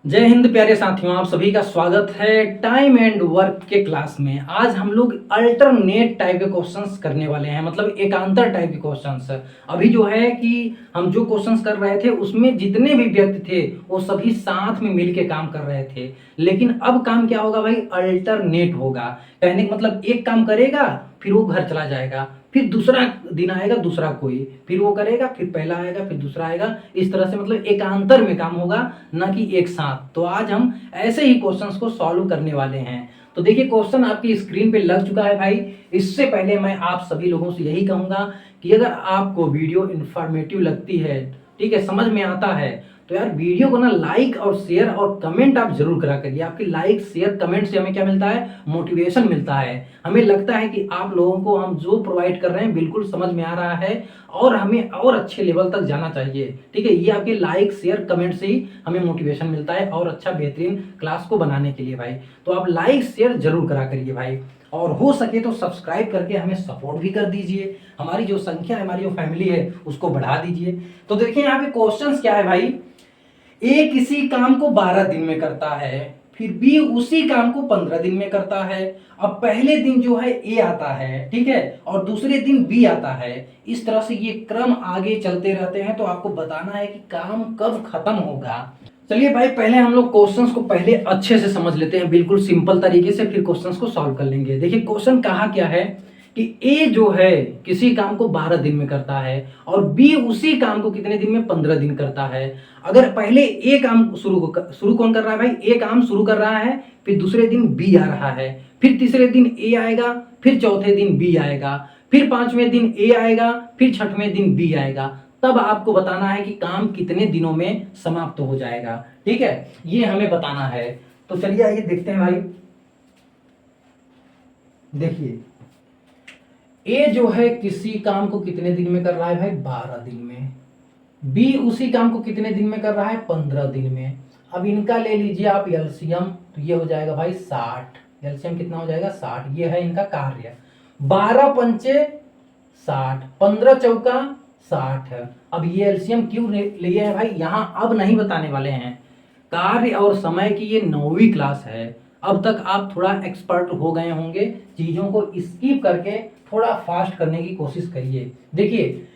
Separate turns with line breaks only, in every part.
जय हिंद प्यारे साथियों, आप सभी का स्वागत है टाइम एंड वर्क के क्लास में। आज हम लोग अल्टरनेट टाइप के क्वेश्चंस करने वाले हैं, मतलब एकांतर टाइप के क्वेश्चंस। अभी जो है कि हम जो क्वेश्चंस कर रहे थे उसमें जितने भी व्यक्ति थे वो सभी साथ में मिलके काम कर रहे थे, लेकिन अब काम क्या होगा भाई, अल्टरनेट होगा। कहने का मतलब एक काम करेगा फिर वो घर चला जाएगा, फिर दूसरा दिन आएगा दूसरा कोई, फिर वो करेगा, फिर पहला आएगा, फिर दूसरा आएगा। इस तरह से मतलब एकांतर में काम होगा, ना कि एक साथ। तो आज हम ऐसे ही क्वेश्चंस को सॉल्व करने वाले हैं। तो देखिए, क्वेश्चन आपकी स्क्रीन पे लग चुका है भाई। इससे पहले मैं आप सभी लोगों से यही कहूंगा कि अगर आपको वीडियो इंफॉर्मेटिव लगती है, ठीक है, समझ में आता है, तो यार वीडियो को ना लाइक और शेयर और कमेंट आप जरूर करा करिए। आपकी लाइक शेयर कमेंट से हमें क्या मिलता है, मोटिवेशन मिलता है। हमें लगता है कि आप लोगों को हम जो प्रोवाइड कर रहे हैं बिल्कुल समझ में आ रहा है और हमें और अच्छे लेवल तक जाना चाहिए। ठीक है, ये आपके लाइक शेयर कमेंट से ही हमें मोटिवेशन मिलता है और अच्छा बेहतरीन क्लास को बनाने के लिए भाई। तो आप लाइक शेयर जरूर करा करिए भाई, और हो सके तो सब्सक्राइब करके हमें सपोर्ट भी कर दीजिए। हमारी जो संख्या है, हमारी जो फैमिली है, उसको बढ़ा दीजिए। तो देखिए यहाँ पे क्वेश्चंस क्या है भाई। ए किसी काम को 12 दिन में करता है, फिर बी उसी काम को 15 दिन में करता है। अब पहले दिन जो है ए आता है, ठीक है, और दूसरे दिन बी आता है। इस तरह से ये क्रम आगे चलते रहते हैं। तो आपको बताना है कि काम कब खत्म होगा। चलिए भाई, पहले हम लोग क्वेश्चंस को पहले अच्छे से समझ लेते हैं, बिल्कुल सिंपल तरीके से, फिर क्वेश्चंस को सॉल्व कर लेंगे। देखिए क्वेश्चन कहा क्या है कि ए जो है किसी काम को 12 दिन में करता है और बी उसी काम को कितने दिन में, 15 दिन करता है। अगर पहले ए काम शुरू कौन कर रहा है भाई, ए काम शुरू कर रहा है, फिर दूसरे दिन बी आ रहा है, फिर तीसरे दिन ए आएगा, फिर चौथे दिन बी आएगा, फिर पांचवें दिन ए आएगा, फिर छठवें दिन बी आएगा। तब आपको बताना है कि काम कितने दिनों में समाप्त हो जाएगा। ठीक है, ये हमें बताना है। तो चलिए आइए देखते हैं भाई। देखिए, ए जो है किसी काम को कितने दिन में कर रहा है भाई, 12 दिन में। बी उसी काम को कितने दिन में कर रहा है, 15 दिन में। अब इनका ले लीजिए आप एलसीएम, तो ये हो जाएगा भाई 60। एलसीएम कितना हो जाएगा, 60। ये है इनका कार्य। 12 पंचे 60, 15 चौका 60 है। अब ये एलसीएम क्यों लिए हैं भाई, यहां अब नहीं बताने वाले हैं। कार्य और समय की ये 9वीं क्लास है। अब तक आप थोड़ा एक्सपर्ट हो गए होंगे, चीजों को स्किप करके थोड़ा फास्ट करने की कोशिश करिए। देखिए,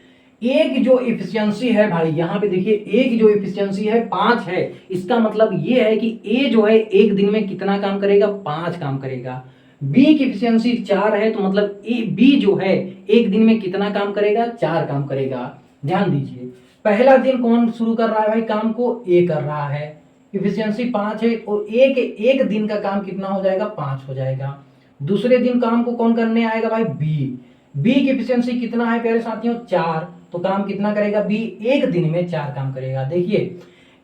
एक जो इफिशियंसी है भाई, यहाँ पे देखिए, एक जो इफिशियंसी है 5 है। इसका मतलब ये है कि ए जो है एक दिन में कितना काम करेगा, 5 काम करेगा। बी की इफिशियंसी 4 है, तो मतलब ए बी जो है एक दिन में कितना काम करेगा, 4 काम करेगा। ध्यान दीजिए, पहला दिन कौन शुरू कर रहा है भाई काम को, ए कर रहा है, इफिशियंसी 5 है, और एक एक दिन का काम कितना हो जाएगा, 5 हो जाएगा। दूसरे दिन काम को कौन करने आएगा भाई, बी। बी की एफिशिएंसी कितना है प्यारे साथियों, 4। तो काम कितना करेगा बी, एक दिन में 4 काम करेगा। देखिए,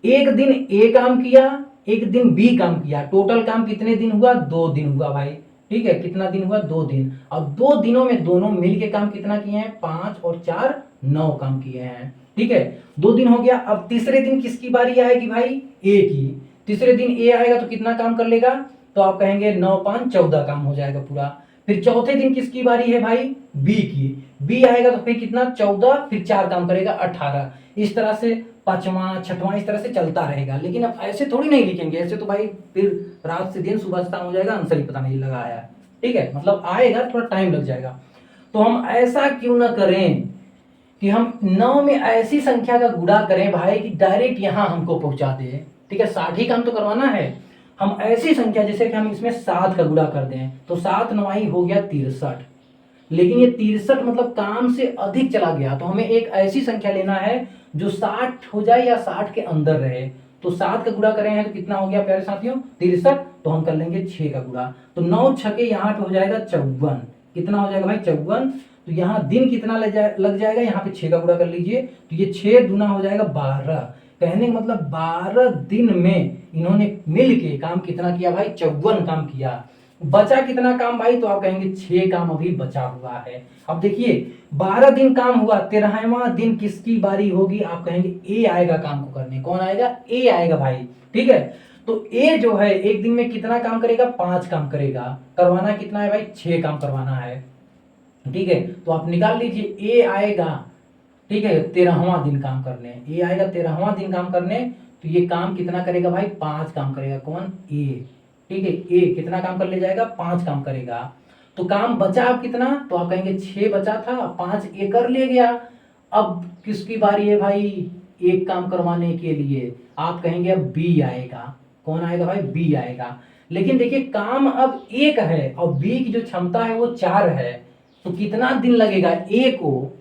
एक दिन ए काम किया, एक दिन बी काम किया, टोटल काम कितने दिन हुआ, 2 दिन हुआ भाई। ठीक है, कितना दिन हुआ, 2 दिन। अब 2 दिनों में दोनों मिलके काम कितना किए हैं, 5 और 4 9 काम किए हैं। ठीक है, 2 दिन हो गया। अब तीसरे दिन किसकी बारी आएगी भाई, ए की। तीसरे दिन ए आएगा तो कितना काम कर लेगा, तो आप कहेंगे 9 5 14 काम हो जाएगा पूरा। फिर चौथे दिन किसकी बारी है भाई, बी की। बी आएगा तो फिर कितना, 14, फिर 4 काम करेगा 18। इस तरह से पांचवा छठवां इस तरह से चलता रहेगा। लेकिन अब ऐसे थोड़ी नहीं लिखेंगे, ऐसे तो भाई फिर रात से दिन सुबह शाम हो जाएगा, आंसर ही पता नहीं लगा आया। ठीक है, मतलब आएगा, थोड़ा टाइम लग जाएगा। तो हम ऐसा क्यों ना करें कि हम 9 में ऐसी संख्या का गुणा करें भाई कि डायरेक्ट यहां हमको पहुंचा दे। ठीक है, 60 ही काम तो करवाना है। हम ऐसी संख्या, जैसे कि हम इसमें 7 का गुणा कर दें, तो 7 9 हो गया 63। लेकिन ये 63 मतलब काम से अधिक चला गया, तो हमें एक ऐसी संख्या लेना है जो 60 हो जाए या 60 के अंदर रहे। तो 7 का गुणा करें हैं तो कितना हो गया प्यारे साथियों, 63। तो हम कर लेंगे 6 का गुणा, तो 9 छके यहाँ पे हो जाएगा 54। कितना हो जाएगा भाई, 54। तो यहाँ दिन कितना लग जाएगा, यहाँ पे 6 का गुणा कर लीजिए, तो ये 6 दूना हो जाएगा 12। कहने का मतलब 12 दिन में इन्होंने मिल के काम कितना किया भाई, 54 काम किया। बचा कितना काम भाई, तो आप कहेंगे 6 काम अभी बचा हुआ है। अब देखिए, 12 दिन काम हुआ, 13वां दिन किसकी बारी होगी, आप कहेंगे ए आएगा काम को करने। कौन आएगा, ए आएगा भाई। ठीक है, तो ए जो है एक दिन में कितना काम करेगा, 5 काम करेगा। करवाना कितना है भाई, 6 काम करवाना है। ठीक है, तो आप निकाल लीजिए, ए आएगा, ठीक है, 13वां दिन काम करने। ए आएगा 13वां दिन काम करने, तो ये काम कितना करेगा भाई, 5 काम करेगा। कौन, ए। ठीक है, ए कितना काम कर ले जाएगा, 5 काम करेगा। तो काम बचा अब कितना, तो आप कहेंगे 6 बचा था, 5 ए कर ले गया। अब किसकी बारी है भाई, एक काम करवाने के लिए, आप कहेंगे अब बी आएगा। कौन आएगा भाई, बी आएगा। लेकिन देखिए काम अब एक है और बी की जो क्षमता है वो 4 है, तो कितना दिन लगेगा ए को,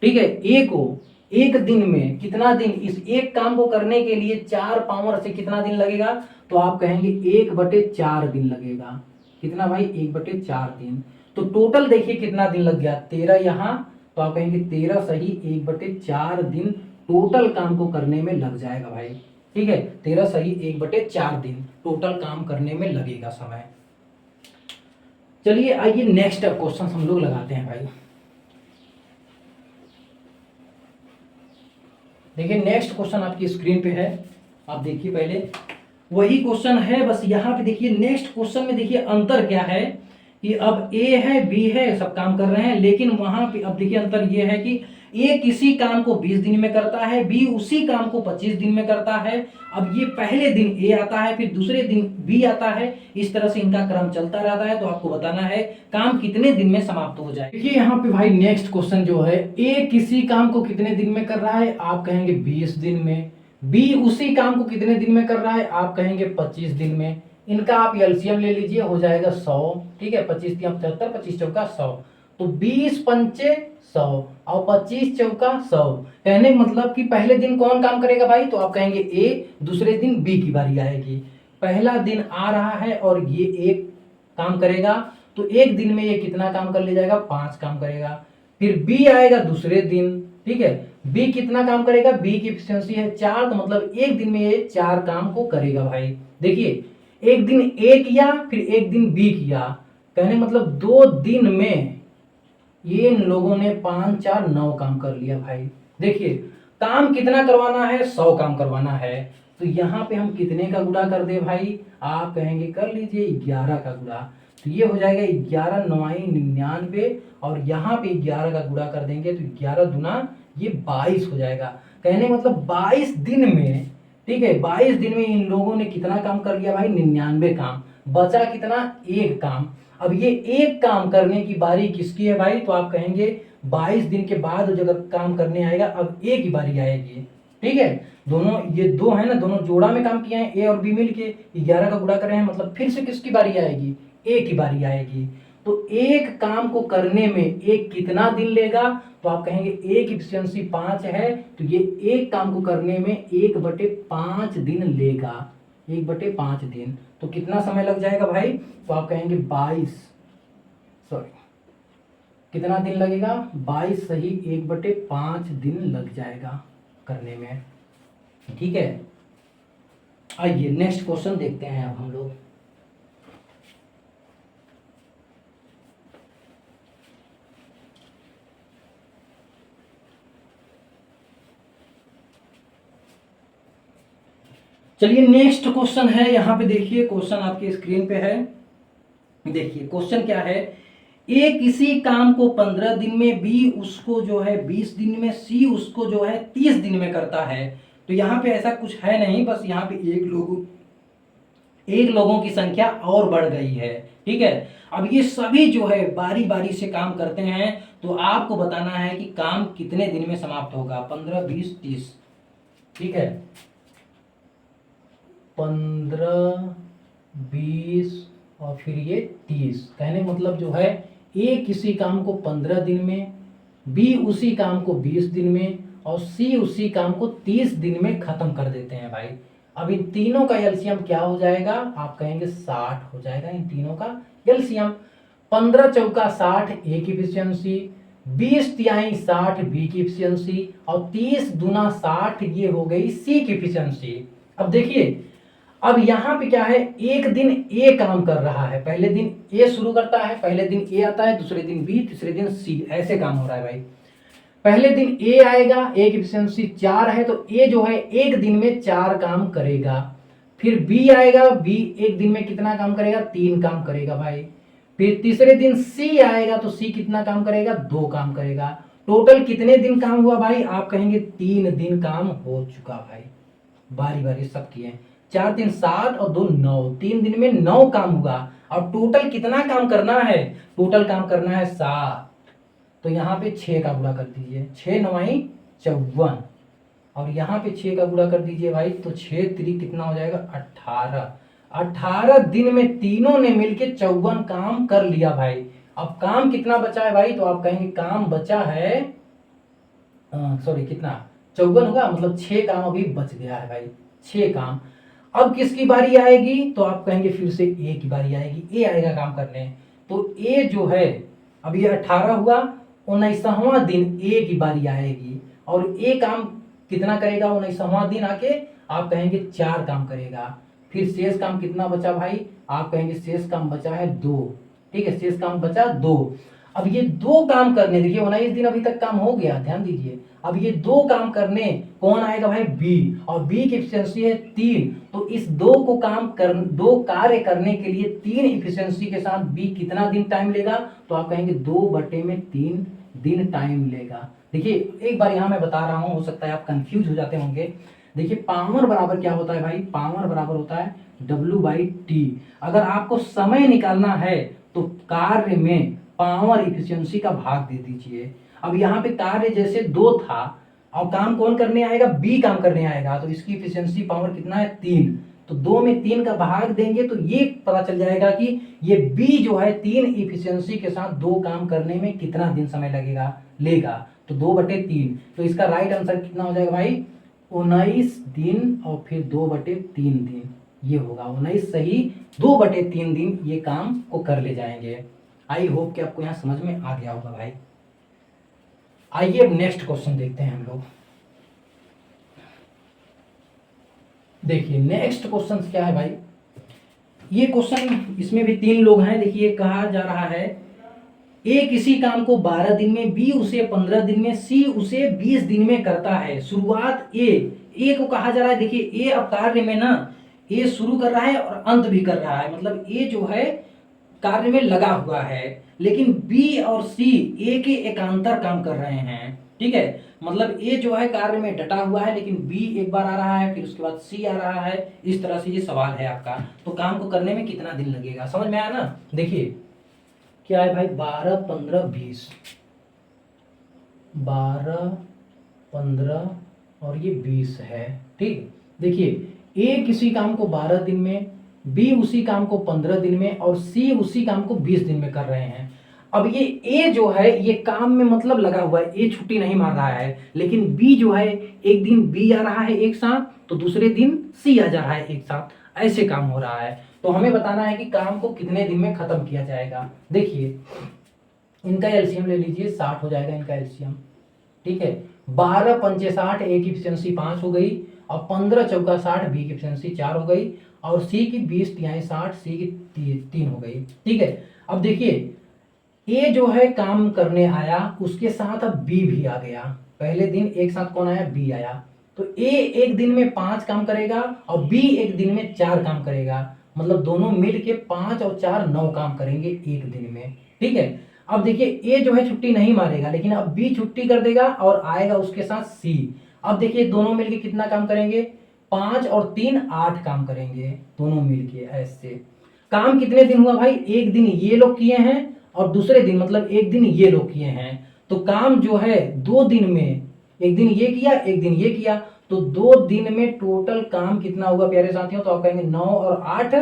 ठीक है, ए को एक दिन में कितना दिन, इस एक काम को करने के लिए 4 पावर से कितना दिन लगेगा, तो आप कहेंगे 1/4 दिन लगेगा। कितना भाई, 1/4 दिन। तो टोटल देखिए कितना दिन लग गया, 13 यहाँ, तो आप कहेंगे 13 सही 1/4 दिन टोटल काम को करने में लग जाएगा भाई। ठीक है, 13 सही 1/4 दिन टोटल काम करने में लगेगा समय। चलिए आइए नेक्स्ट क्वेश्चन हम लोग लगाते हैं भाई। देखिए नेक्स्ट क्वेश्चन आपकी स्क्रीन पे है, आप देखिए पहले वही क्वेश्चन है, बस यहाँ पे देखिए नेक्स्ट क्वेश्चन में देखिए अंतर क्या है कि अब ए है बी है सब काम कर रहे हैं, लेकिन वहां पे अब देखिए अंतर ये है कि ए किसी काम को 20 दिन में करता है, बी उसी काम को 25 दिन में करता है। अब ये पहले दिन ए आता है, फिर दूसरे दिन बी आता है, इस तरह से इनका क्रम चलता रहता है। तो आपको बताना है काम कितने दिन में समाप्त हो जाए। देखिए यहाँ पे भाई नेक्स्ट क्वेश्चन जो है, ए किसी काम को कितने दिन में कर रहा है, आप कहेंगे 20 दिन में। बी उसी काम को कितने दिन में कर रहा है, आप कहेंगे 25 दिन में। इनका आप एलसीएम ले लीजिए, हो जाएगा 100। ठीक है, 25 तिया 75, 25 चौका 100, तो 20 पंचे 100 और 25 चौका 100। कहने का मतलब कि पहले दिन कौन काम करेगा भाई, तो आप कहेंगे ए, दूसरे दिन बी की बारी आएगी। पहला दिन आ रहा है और ये एक काम करेगा, तो एक दिन में ये कितना काम कर ले जाएगा, 5 काम करेगा। फिर बी आएगा दूसरे दिन, ठीक है, बी कितना काम करेगा, बी की एफिशिएंसी है 4, तो मतलब एक दिन में ये 4 काम को करेगा भाई। देखिए एक दिन ए किया, फिर एक दिन बी किया, कहने मतलब 2 दिन में ये इन लोगों ने 5 4 9 काम कर लिया भाई। देखिए काम कितना करवाना है, 100 काम करवाना है, तो यहाँ पे हम कितने का गुणा कर दे भाई, आप कहेंगे कर लीजिए 11 का गुणा, तो ये हो जाएगा 11 9 99, और यहाँ पे 11 का गुणा कर देंगे तो 11 दुना ये 22 हो जाएगा। कहने मतलब 22 दिन में, ठीक है, 22 दिन में इन लोगों ने कितना काम कर लिया भाई, 99 काम। बचा कितना, एक काम। अब ये एक काम करने की बारी किसकी है भाई, तो आप कहेंगे 22 दिन के बाद जब काम करने आएगा अब ए की बारी आएगी। ठीक है, दोनों ये दो है ना, दोनों जोड़ा में काम किए हैं, ए और बी मिलके 11 का गुणा कर रहे हैं, मतलब फिर से किसकी बारी आएगी, ए की बारी आएगी। तो एक काम को करने में एक कितना दिन लेगा, तो आप कहेंगे ए की एफिशिएंसी 5 है, तो ये एक काम को करने में 1/5 दिन लेगा, 1/5 दिन। तो कितना समय लग जाएगा भाई, तो आप कहेंगे कितना दिन लगेगा, 22 सही 1/5 दिन लग जाएगा करने में। ठीक है, आइए नेक्स्ट क्वेश्चन देखते हैं अब हम लोग। चलिए नेक्स्ट क्वेश्चन है, यहाँ पे देखिए क्वेश्चन आपकी स्क्रीन पे है। देखिए क्वेश्चन क्या है, ए किसी काम को 15 दिन में, बी उसको जो है 20 दिन में, सी उसको जो है 30 दिन में करता है। तो यहाँ पे ऐसा कुछ है नहीं, बस यहाँ पे एक लोगों की संख्या और बढ़ गई है। ठीक है, अब ये सभी जो है बारी बारी से काम करते हैं, तो आपको बताना है कि काम कितने दिन में समाप्त होगा, 15 20 30। ठीक है, 15 20 और फिर ये 30। कहने का मतलब जो है ए किसी काम को 15 दिन में, बी उसी काम को 20 दिन में, और सी उसी काम को 30 दिन में खत्म कर देते हैं भाई। अब इन तीनों का एलसीएम क्या हो जाएगा, आप कहेंगे 60 हो जाएगा इन तीनों का एलसीएम। 15 चौका 60 ए की एफिशिएंसी, 20 तिहाई 60 बी की एफिशिएंसी, और 30 दुना 60 ये हो गई सी की एफिशिएंसी। अब देखिए अब यहाँ पे क्या है, एक दिन ए काम कर रहा है, पहले दिन ए शुरू करता है, पहले दिन ए आता है, दूसरे दिन बी, तीसरे दिन सी, ऐसे काम हो रहा है भाई। पहले दिन ए आएगा, ए की एफिशिएंसी 4 है, तो ए जो है एक दिन में 4 काम करेगा। फिर बी आएगा, बी एक दिन में कितना काम करेगा, 3 काम करेगा भाई। फिर तीसरे दिन सी आएगा, तो सी कितना काम करेगा, 2 काम करेगा। टोटल कितने दिन काम हुआ भाई, आप कहेंगे 3 दिन काम हो चुका भाई। बारी बारी सब किए। 4 3 7 और 2 9, 3 दिन में 9 काम हुआ। और टोटल कितना काम करना है? टोटल काम करना है 7। तो यहाँ पे 6 का गुणा कर दीजिए, 6 9 54। और यहाँ पे 6 का गुणा कर दीजिए भाई, तो 6 3 कितना हो जाएगा? 18। 18 दिन में तीनों ने मिलके 54 काम कर लिया भाई। अब काम कितना बचा है भाई? तो आप कहेंगे काम बचा है, सॉरी कितना, 54 होगा, मतलब 6 काम अभी बच गया है भाई, 6 काम। अब किसकी बारी आएगी? तो आप कहेंगे फिर से ए की बारी आएगी, ए आएगा काम करने। तो ए जो है, अब ये 18 हुआ, 19वां दिन ए की बारी आएगी। और ए काम कितना करेगा? 19वां दिन आके आप कहेंगे 4 काम करेगा। फिर शेष काम कितना बचा भाई? आप कहेंगे शेष काम बचा है 2। ठीक है, शेष काम बचा 2। अब ये 2 काम करने, देखिए 19 दिन अभी तक काम हो गया, ध्यान दीजिए। अब ये 2 काम करने कौन आएगा भाई? बी। और बी की एफिशिएंसी है 3। तो इस 2 कार्य करने के लिए 3 एफिशिएंसी के साथ बी कितना दिन टाइम लेगा? तो आप कहेंगे 2/3 दिन टाइम लेगा। देखिए एक बार यहाँ मैं बता रहा हूँ, हो सकता है आप कंफ्यूज हो जाते होंगे। देखिए पावर बराबर क्या होता है भाई? पावर बराबर होता है W/T। अगर आपको समय निकालना है तो कार्य में पावर इफिशियंसी का भाग दे दीजिए। अब यहाँ पे कार्य जैसे 2 था, और काम कौन करने आएगा? बी काम करने आएगा। तो इसकी इफिशियंसी पावर कितना है? 3। तो 2 में 3 का भाग देंगे तो ये पता चल जाएगा कि ये बी जो है 3 इफिशियंसी के साथ 2 काम करने में कितना दिन समय लेगा। तो 2/3। तो इसका राइट आंसर कितना हो जाएगा भाई? 19 दिन और फिर 2/3 दिन, ये होगा 19 सही, 2/3 दिन ये काम को कर ले जाएंगे। आई होप कि आपको यहाँ समझ में आ गया होगा भाई। आइए अब नेक्स्ट क्वेश्चन देखते हैं हम लोग। देखिए नेक्स्ट क्वेश्चन क्या है भाई? ये क्वेश्चन, इसमें भी 3 लोग हैं। देखिए कहा जा रहा है ए किसी काम को 12 दिन में, बी उसे 15 दिन में, सी उसे 20 दिन में करता है। शुरुआत ए को कहा जा रहा है। देखिए ए अब कार्य में ना, ए शुरू कर रहा है और अंत भी कर रहा है, मतलब ए जो है कार्य में लगा हुआ है। लेकिन बी और सी ए के एकांतर काम कर रहे हैं। ठीक है, मतलब ए जो है कार्य में डटा हुआ है, लेकिन बी एक बार आ रहा है, फिर उसके बाद सी आ रहा है। इस तरह से ये सवाल है आपका। तो काम को करने में कितना दिन लगेगा, समझ में आया ना? देखिए क्या है भाई? 12 15 20, 12 15 और ये 20 है। ठीक, देखिए ए किसी काम को 12 दिन में, बी उसी काम को 15 दिन में और सी उसी काम को 20 दिन में कर रहे हैं। अब ये ए जो है ये काम में मतलब लगा हुआ है, ए छुट्टी नहीं मार रहा है। लेकिन बी जो है, एक दिन बी आ रहा है एक साथ, तो दूसरे दिन सी आ जा रहा है एक साथ, ऐसे काम हो रहा है। तो हमें बताना है कि काम को कितने दिन में खत्म किया जाएगा। देखिए इनका एलसीएम ले लीजिए, 60 हो जाएगा इनका एलसीएम। ठीक है, 12 पंचे 60, ए की एफिशिएंसी 5 हो गई, और 15 चौका 60, बी की एफिशिएंसी 4 हो गई, और सी की 20 तिहाई 60, सी की 3 हो गई। ठीक है, अब देखिए ए जो है काम करने आया, उसके साथ अब बी भी आ गया। पहले दिन एक साथ कौन आया? बी आया। तो ए एक दिन में 5 काम करेगा और बी एक दिन में 4 काम करेगा, मतलब दोनों मिल के 5 और 4 9 काम करेंगे एक दिन में। ठीक है, अब देखिए ए जो है छुट्टी नहीं मारेगा, लेकिन अब बी छुट्टी कर देगा और आएगा उसके साथ सी। अब देखिए दोनों मिलके कितना काम करेंगे? 5 और 3 8 काम करेंगे दोनों मिलके। ऐसे काम कितने दिन हुआ भाई? एक दिन ये लोग किए हैं और दूसरे दिन मतलब एक दिन ये लोग किए हैं। तो काम जो है 2 दिन में, एक दिन ये किया एक दिन ये किया, तो 2 दिन में टोटल काम कितना हुआ प्यारे साथियों? तो आप कहेंगे 9 और 8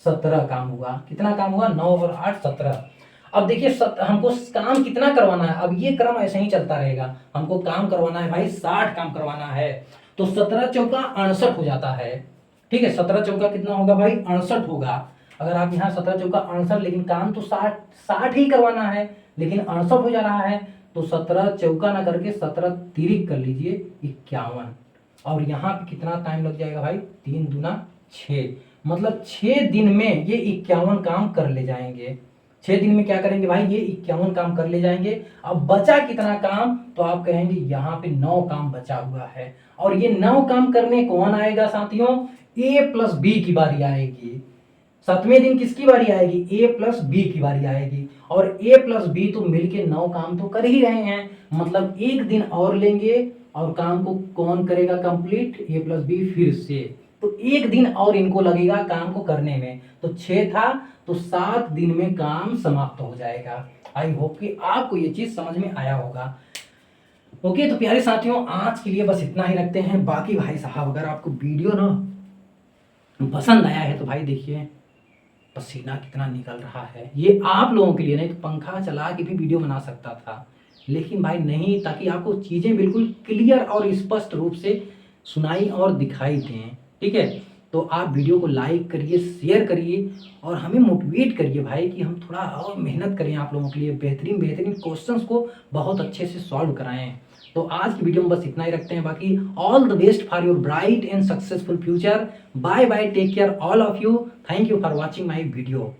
17 काम हुआ। कितना काम हुआ? 9 और 8 17। अब देखिए हमको काम कितना करवाना है? अब ये क्रम ऐसे ही चलता रहेगा। हमको काम करवाना है भाई 60 काम करवाना है। तो 17 चौका 68 हो जाता है। ठीक है, 17 चौका कितना होगा भाई? 68 होगा। अगर आप यहाँ 17 चौका 68, लेकिन काम तो 60 ही करवाना है, लेकिन 68 हो जा रहा है। तो 17 चौका ना करके 17 तिरिक कर लीजिए, 51। और यहाँ पे कितना टाइम लग जाएगा भाई? 3 दूना 6, मतलब 6 दिन में ये 51 काम कर ले जाएंगे। 6 दिन में क्या करेंगे भाई? ये 51 काम कर ले जाएंगे। अब बचा कितना काम? तो आप कहेंगे यहाँ पे 9 काम बचा हुआ है। और ये 9 काम करने कौन आएगा साथियों? ए प्लस बी की बारी आएगी। 7वें दिन किसकी बारी आएगी? ए प्लस बी की बारी आएगी। और ए प्लस बी तो मिलके 9 काम तो कर ही रहे हैं, मतलब एक दिन और लेंगे और काम को कौन करेगा कंप्लीट, ए प्लस बी फिर से। तो 1 दिन और इनको लगेगा काम को करने में। तो 6 था तो 7 दिन में काम समाप्त हो जाएगा। आई होप कि आपको ये चीज समझ में आया होगा। ओके, तो प्यारे साथियों आज के लिए बस इतना ही रखते हैं। बाकी भाई साहब अगर आपको वीडियो ना पसंद आया है तो भाई देखिए पसीना कितना निकल रहा है। ये आप लोगों के लिए नहीं तो पंखा चला के भी वीडियो बना सकता था, लेकिन भाई नहीं, ताकि आपको चीज़ें बिल्कुल क्लियर और स्पष्ट रूप से सुनाई और दिखाई दें। ठीक है, तो आप वीडियो को लाइक करिए, शेयर करिए और हमें मोटिवेट करिए भाई कि हम थोड़ा और मेहनत करें आप लोगों के लिए, बेहतरीन बेहतरीन क्वेश्चंस को बहुत अच्छे से सॉल्व कराएं। तो आज की वीडियो में बस इतना ही रखते हैं। बाकी all the best for your bright and successful future. Bye bye, take care all of you. Thank you for watching my video.